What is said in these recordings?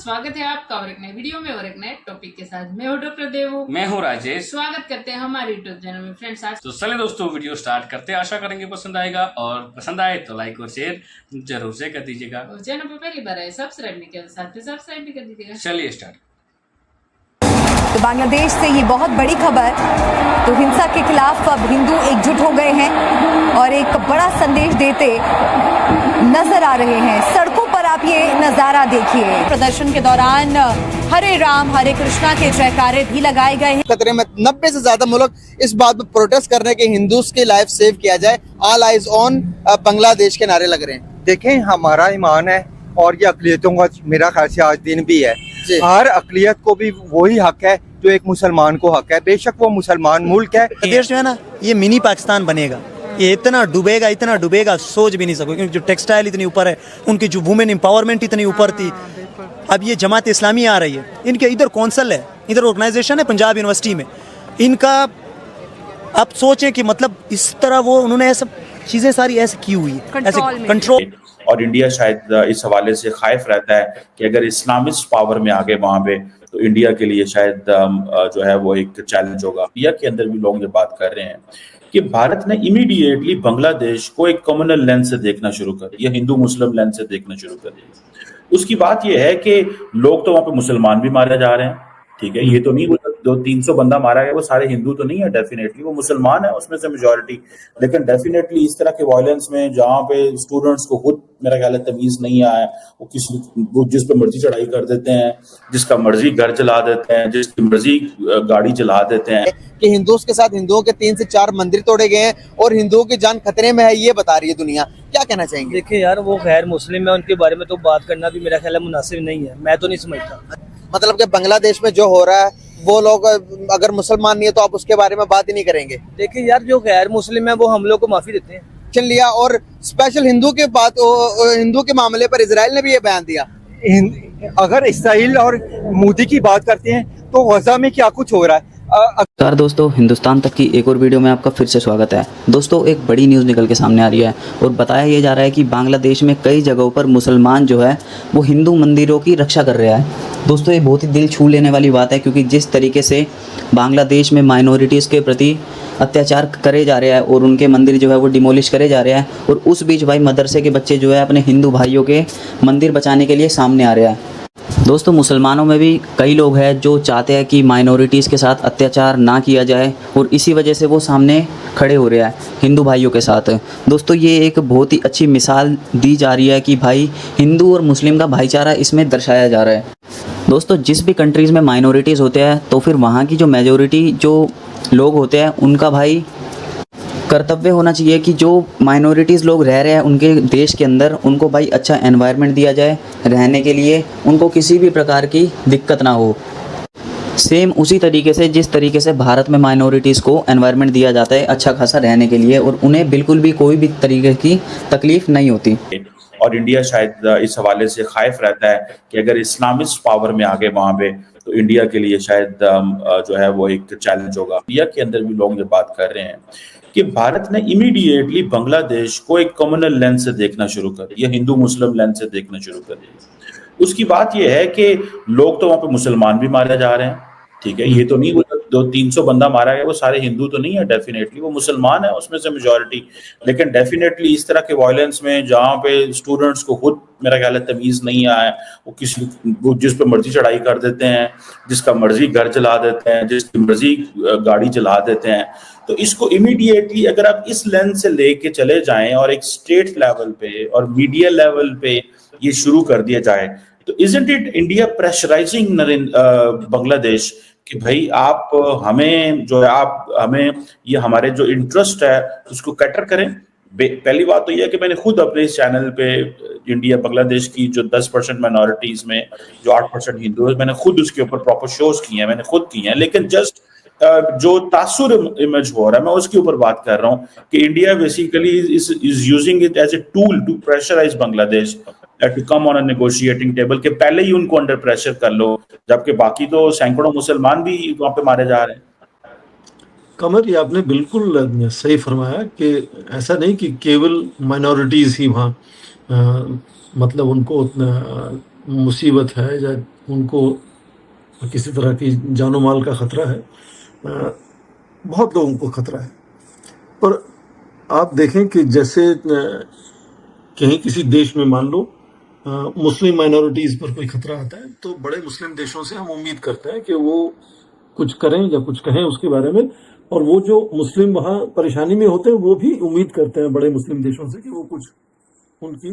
स्वागत है आपका और एक नए वीडियो में और एक नए टॉपिक के साथ। मैं हूं डॉक्टर देवू, मैं हूं राजेश। स्वागत करते हैं हमारे यूट्यूब चैनल में। फ्रेंड्स, आज तो चलिए दोस्तों वीडियो स्टार्ट करते हैं। आशा करेंगे पसंद आएगा और पसंद आए तो लाइक और शेयर जरूर से कर दीजिएगा। और चैनल पर पहली बार आए सब्सक्राइब नहीं किया, साथ में सब्सक्राइब भी कर दीजिएगा। चलिए स्टार्ट। तो बांग्लादेश से ये बहुत बड़ी खबर। तो हिंसा के खिलाफ अब हिंदू एकजुट हो गए हैं और एक बड़ा संदेश देते नजर आ रहे हैं। सड़कों पर आप ये नजारा देखिए। प्रदर्शन के दौरान हरे राम हरे कृष्णा के जयकारे भी लगाए गए हैं। खतरे में 90 से ज्यादा मुल्क इस बात पर प्रोटेस्ट कर रहे हैं कि हिंदूज की लाइफ सेव किया जाए। ऑल आइज ऑन बांग्लादेश के नारे लग रहे हैं। देखें, हमारा ईमान है और ये अकलियतों का मेरा ख्याल से आज दिन भी है। हर अकलियत को भी वही हक है जो एक मुसलमान को हक है, बेशक वो मुसलमान मुल्क है। प्रदेश जो है ना, ये मिनी पाकिस्तान बनेगा। ये इतना डूबेगा सोच भी नहीं सको, क्योंकि जो टेक्सटाइल इतनी ऊपर है, उनकी जो वुमेन एम्पावरमेंट इतनी ऊपर थी। अब ये जमात इस्लामी आ रही है, इनके इधर कौंसल है, इधर ऑर्गेनाइजेशन है पंजाब यूनिवर्सिटी में। इनका अब सोचें कि मतलब इस तरह वो उन्होंने ऐसा चीज़ें सारी ऐसे की हुई है, ऐसे कंट्रोल। और इंडिया शायद इस हवाले से खाइफ रहता है कि अगर इस्लामिस्ट पावर में आ गए वहां पे तो इंडिया के लिए शायद जो है वो एक चैलेंज होगा। इंडिया के अंदर भी लोग ये बात कर रहे हैं कि भारत ने इमीडिएटली बांग्लादेश को एक कम्युनल लेंस से देखना शुरू कर दिया, हिंदू मुस्लिम लेंस से देखना शुरू कर दिया। उसकी बात यह है कि लोग तो वहां पे मुसलमान भी मारे जा रहे हैं, ठीक है। ये तो नहीं 200-300 बंदा मारा गया वो सारे हिंदू तो नहीं है, डेफिनेटली वो मुसलमान है उसमें से मेजॉरिटी। लेकिन डेफिनेटली इस तरह के वायलेंस में जहाँ पे स्टूडेंट्स को खुद मेरा ख्याल है तमीज नहीं आया, वो जिस पे मर्जी चढ़ाई कर देते हैं, जिसका मर्जी घर चला देते हैं, जिसकी मर्जी गाड़ी चला देते हैं। कि हिंदूज के साथ हिंदुओं के 3 से 4 मंदिर तोड़े गए हैं और हिंदुओं की जान खतरे में है, ये बता रही है दुनिया। क्या कहना चाहेंगे? देखिए यार, वो गैर मुस्लिम है, उनके बारे में तो बात करना भी मेरा ख्याल है मुनासिब नहीं है। मैं तो नहीं समझता। मतलब कि बांग्लादेश में जो हो रहा है वो लोग अगर मुसलमान नहीं है तो आप उसके बारे में बात ही नहीं करेंगे। देखिए यार, जो गैर मुस्लिम है वो हम लोग को माफी देते हैं। चल लिया। और स्पेशल हिंदू के मामले पर इजराइल ने भी ये बयान दिया। अगर इसराइल और मोदी की बात करते हैं तो गजा में क्या कुछ हो रहा है। नमस्कार दोस्तों, हिंदुस्तान तक की एक और वीडियो में आपका फिर से स्वागत है। दोस्तों, एक बड़ी न्यूज़ निकल के सामने आ रही है और बताया ये जा रहा है कि बांग्लादेश में कई जगहों पर मुसलमान जो है वो हिंदू मंदिरों की रक्षा कर रहा है। दोस्तों, ये बहुत ही दिल छू लेने वाली बात है, क्योंकि जिस तरीके से बांग्लादेश में माइनॉरिटीज़ के प्रति अत्याचार करे जा रहे हैं और उनके मंदिर जो है वो डिमोलिश करे जा रहे हैं, और उस बीच भाई मदरसे के बच्चे जो है अपने हिंदू भाइयों के मंदिर बचाने के लिए सामने आ रहे हैं। दोस्तों, मुसलमानों में भी कई लोग हैं जो चाहते हैं कि माइनॉरिटीज़ के साथ अत्याचार ना किया जाए, और इसी वजह से वो सामने खड़े हो रहे हैं हिंदू भाइयों के साथ। दोस्तों, ये एक बहुत ही अच्छी मिसाल दी जा रही है कि भाई हिंदू और मुस्लिम का भाईचारा इसमें दर्शाया जा रहा है। दोस्तों, जिस भी कंट्रीज़ में माइनॉरिटीज़ होते हैं तो फिर वहाँ की जो मेजॉरिटी जो लोग होते हैं उनका भाई कर्तव्य होना चाहिए कि जो माइनॉरिटीज़ लोग रह रहे हैं उनके देश के अंदर, उनको भाई अच्छा एनवायरनमेंट दिया जाए रहने के लिए, उनको किसी भी प्रकार की दिक्कत ना हो। सेम उसी तरीके से जिस तरीके से भारत में माइनॉरिटीज़ को एनवायरनमेंट दिया जाता है अच्छा खासा रहने के लिए, और उन्हें बिल्कुल भी कोई भी तरीके की तकलीफ नहीं होती। और इंडिया शायद इस हवाले से खाइफ रहता है कि अगर इस्लामिस्ट पावर में आ गए वहां पे तो इंडिया के लिए शायद जो है वो एक चैलेंज होगा। इंडिया के अंदर भी लोग ये बात कर रहे हैं कि भारत ने इमीडिएटली बांग्लादेश को एक कम्युनल लेंस से देखना शुरू कर दिया, हिंदू मुस्लिम लेंस से देखना शुरू कर दिया। उसकी बात यह है कि लोग तो वहां पे मुसलमान भी मारे जा रहे हैं, ठीक है। ये तो नहीं 200-300 बंदा मारा गया वो सारे हिंदू तो नहीं है, डेफिनेटली वो मुसलमान है उसमें से मेजॉरिटी। लेकिन डेफिनेटली इस तरह के वायलेंस में जहाँ पे स्टूडेंट्स को खुद मेरा ख्याल है तमीज नहीं आया, वो जिस पे मर्जी चढ़ाई कर देते हैं, जिसका मर्जी घर चला देते हैं, जिसकी मर्जी गाड़ी चला देते हैं। तो इसको इमीडिएटली अगर आप इस लेंस से लेके चले जाएं और एक स्टेट लेवल पे और मीडिया लेवल पे ये शुरू कर दिया जाए, तो isn't it India pressurising Bangladesh कि भाई आप हमें जो है आप हमें ये हमारे जो इंटरेस्ट है उसको कैटर करें। पहली बात तो यह है कि मैंने खुद अपने इस चैनल पे इंडिया बांग्लादेश की जो 10% माइनॉरिटीज में जो 8% हिंदू है, मैंने खुद उसके ऊपर प्रॉपर शोज किए हैं, मैंने खुद किए हैं। लेकिन जस्ट जो तासुर इमेज हो रहा है मैं उसके ऊपर बात कर रहा हूँ कि India basically is using it as a tool to pressurise Bangladesh to come on a negotiating table के पहले ही उनको अंडर प्रेशर कर लो, जबकि बाकी तो सैकड़ों मुसलमान भी वहां पे मारे जा रहे हैं। कमर, ये आपने बिल्कुल सही फरमाया कि ऐसा नहीं कि केवल माइनॉरिटीज ही वहाँ मतलब उनको मुसीबत है या उनको किसी तरह की जानो माल का खतरा है, बहुत लोगों को खतरा है। पर आप देखें कि जैसे कहीं किसी देश में मान लो मुस्लिम माइनॉरिटीज पर कोई खतरा आता है तो बड़े मुस्लिम देशों से हम उम्मीद करते हैं कि वो कुछ करें या कुछ कहें उसके बारे में, और वो जो मुस्लिम वहाँ परेशानी में होते हैं वो भी उम्मीद करते हैं बड़े मुस्लिम देशों से कि वो कुछ उनकी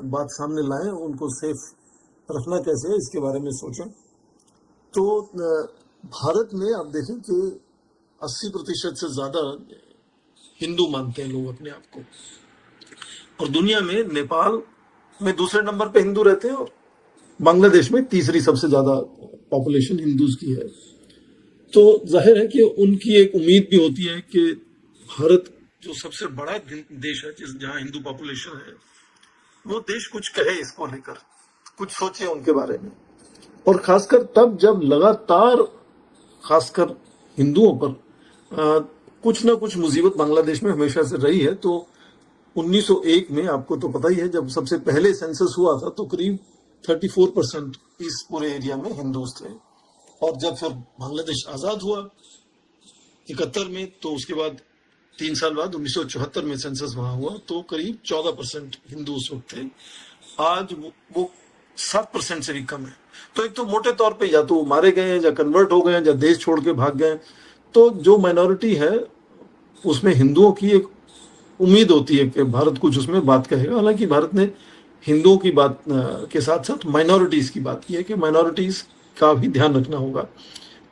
बात सामने लाएं, उनको सेफ रखना कैसे है इसके बारे में सोचें। तो भारत में आप देखें कि 80% से ज्यादा हिंदू मानते हैं लोग अपने आप को, और दुनिया में नेपाल में दूसरे नंबर पे हिंदू रहते हैं और बांग्लादेश में तीसरी सबसे ज्यादा पॉपुलेशन हिंदूज की है। तो जाहिर है कि उनकी एक उम्मीद भी होती है कि भारत जो सबसे बड़ा देश है जहाँ हिंदू पॉपुलेशन है, वो देश कुछ कहे इसको लेकर, कुछ सोचे उनके बारे में। और खासकर तब जब लगातार खासकर हिंदुओं पर कुछ ना कुछ मुसीबत बांग्लादेश में हमेशा से रही है। तो 1901 में आपको तो पता ही है, जब सबसे पहले सेंसस हुआ था तो करीब 34% इस पूरे एरिया में हिंदूज थे, और जब फिर बांग्लादेश आजाद हुआ 71 में, तो उसके बाद 3 साल बाद 1974 में सेंसस वहां हुआ तो करीब 14% हिंदू उस वक्त थे। आज वो 7% से भी कम है। तो एक तो मोटे तौर पे या तो मारे गए हैं या कन्वर्ट हो गए हैं या देश छोड़ के भाग गए। तो जो माइनॉरिटी है उसमें हिंदुओं की एक उम्मीद होती है कि भारत कुछ उसमें बात कहेगा। हालांकि भारत ने हिंदुओं की बात के साथ साथ माइनॉरिटीज की बात की है कि माइनॉरिटीज का भी ध्यान रखना होगा।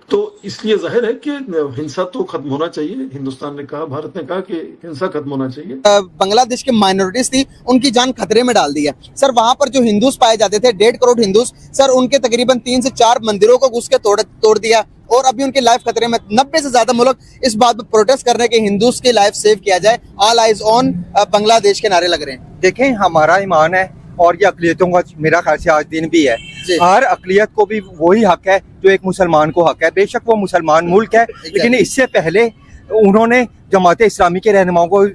तो इसलिए जाहिर है कि हिंसा तो खत्म होना चाहिए। हिंदुस्तान ने कहा, भारत ने कहा कि हिंसा खत्म होना चाहिए। बांग्लादेश की माइनॉरिटीज थी, उनकी जान खतरे में डाल दी है सर। वहां पर जो हिंदूज पाए जाते थे 1.5 करोड़ हिंदूज सर, उनके तकरीबन 3 से 4 मंदिरों को घुस के तोड़ दिया, और अभी उनकी लाइफ खतरे में। 90 से ज्यादा मुल्क इस बात पर प्रोटेस्ट कर रहे हैं कि हिंदूज की लाइफ सेव किया जाए। ऑल आइज ऑन बांग्लादेश के नारे लग रहे हैं। देखें, हमारा ईमान है और ये अकलियतों का मेरा ख्याल से आज दिन भी है। हर अकलियत को भी वही हक है जो एक मुसलमान को हक है। बेशक वो मुसलमान मुल्क है, लेकिन इससे पहले उन्होंने जमात इस्लामी के रहनुमाओं को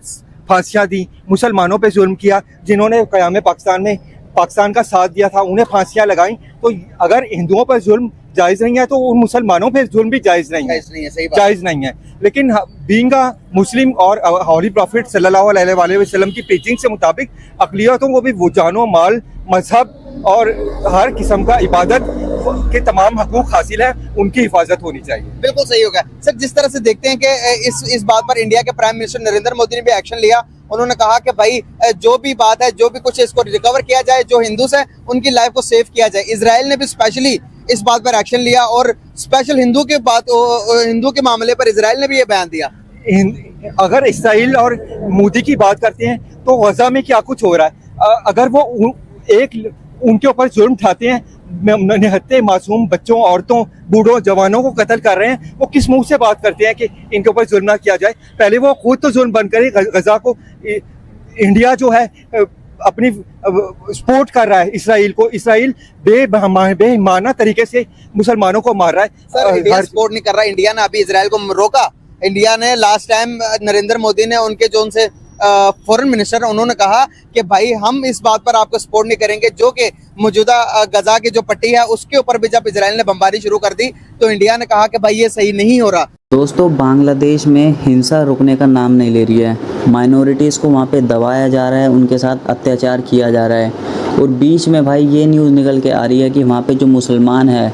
फांसियां दी, मुसलमानों पे जुल्म किया। जिन्होंने क़याम पाकिस्तान में पाकिस्तान का साथ दिया था उन्हें फांसियां लगाई। तो अगर हिंदुओं पर जुल्म जायज नहीं है तो उन मुसलमानों पे जुल्म भी जायज नहीं है, जायज नहीं है। लेकिन बीइंग अ मुस्लिम और हॉली प्रॉफिट सल्लल्लाहु अलैहि वसल्लम की टीचिंग से मुताबिक अक़लियतों को भी वो जानो माल, मजहब और हर किस्म का इबादत के तमाम हकूक हासिल है, उनकी हिफाजत होनी चाहिए। बिल्कुल सही होगा सर। जिस तरह से देखते हैं कि इस बात पर इंडिया के प्राइम मिनिस्टर नरेंद्र मोदी ने भी एक्शन लिया। उन्होंने कहा कि भाई जो भी बात है, जो भी कुछ है, इसको रिकवर किया जाए, जो हिंदूस है उनकी लाइफ को सेव किया जाए। इजराइल ने भी स्पेशली इस बात पर एक्शन लिया, और स्पेशल हिंदू के मामले पर इजराइल ने भी ये बयान दिया। अगर इसराइल और मोदी की बात करते हैं तो गजा में क्या कुछ हो रहा है, अगर वो उनके ऊपर जुर्म उठाते हैं, निहत्ते मासूम बच्चों, औरतों, बूढ़ों, जवानों को कत्ल कर रहे हैं, वो किस मुंह से बात करते हैं कि इनके ऊपर जुर्म ना किया जाए। पहले वो खुद तो जुर्म बंद करे। गजा को इंडिया जो है अपनी सपोर्ट कर रहा है इसराइल को। इसराइल बेईमाना तरीके से मुसलमानों को मार रहा है। सर इंडिया सपोर्ट नहीं कर रहा। इंडिया ने अभी इसराइल को रोका। इंडिया ने लास्ट टाइम नरेंद्र मोदी ने उनके जो उनसे फॉरेन मिनिस्टर, उन्होंने कहा कि भाई हम इस बात पर आपको सपोर्ट नहीं करेंगे, जो कि मौजूदा गजा की जो पट्टी है उसके ऊपर भी जब इजराइल ने बमबारी शुरू कर दी तो इंडिया ने कहा कि भाई ये सही नहीं हो रहा। दोस्तों, बांग्लादेश में हिंसा रुकने का नाम नहीं ले रही है। माइनॉरिटीज़ को वहाँ पे दबाया जा रहा है, उनके साथ अत्याचार किया जा रहा है। और बीच में भाई ये न्यूज़ निकल के आ रही है कि वहाँ पे जो मुसलमान है,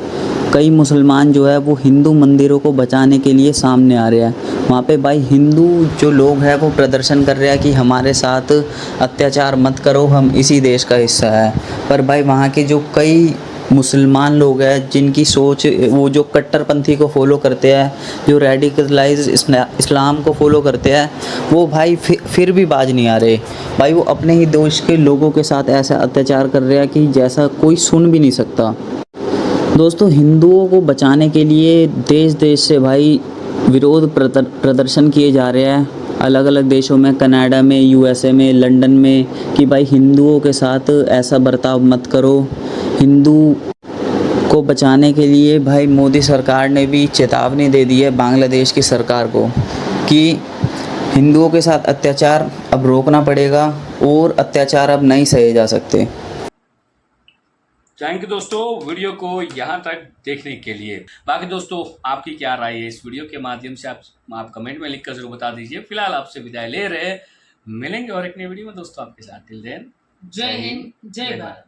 कई मुसलमान जो है वो हिंदू मंदिरों को बचाने के लिए सामने आ रहे हैं। वहाँ पे भाई हिंदू जो लोग हैं वो प्रदर्शन कर रहे हैं कि हमारे साथ अत्याचार मत करो, हम इसी देश का हिस्सा है। पर भाई वहाँ के जो कई मुसलमान लोग हैं जिनकी सोच, वो जो कट्टरपंथी को फॉलो करते हैं, जो रेडिकलाइज इस्लाम को फॉलो करते हैं, वो भाई फिर भी बाज नहीं आ रहे। भाई वो अपने ही देश के लोगों के साथ ऐसा अत्याचार कर रहे हैं कि जैसा कोई सुन भी नहीं सकता। दोस्तों, हिंदुओं को बचाने के लिए देश देश से भाई विरोध प्रदर्शन किए जा रहे हैं, अलग अलग देशों में, कनाडा में, यूएसए में, लंदन में, कि भाई हिंदुओं के साथ ऐसा बर्ताव मत करो। हिंदू को बचाने के लिए भाई मोदी सरकार ने भी चेतावनी दे दी है बांग्लादेश की सरकार को कि हिंदुओं के साथ अत्याचार अब रोकना पड़ेगा और अत्याचार अब नहीं सहे जा सकते। थैंक यू दोस्तों वीडियो को यहाँ तक देखने के लिए। बाकी दोस्तों आपकी क्या राय है इस वीडियो के माध्यम से आप कमेंट में लिखकर जरूर बता दीजिए। फिलहाल आपसे विदाई ले रहे, मिलेंगे और एक नई वीडियो में दोस्तों आपके साथ। टिल देन जय हिंद, जय भारत।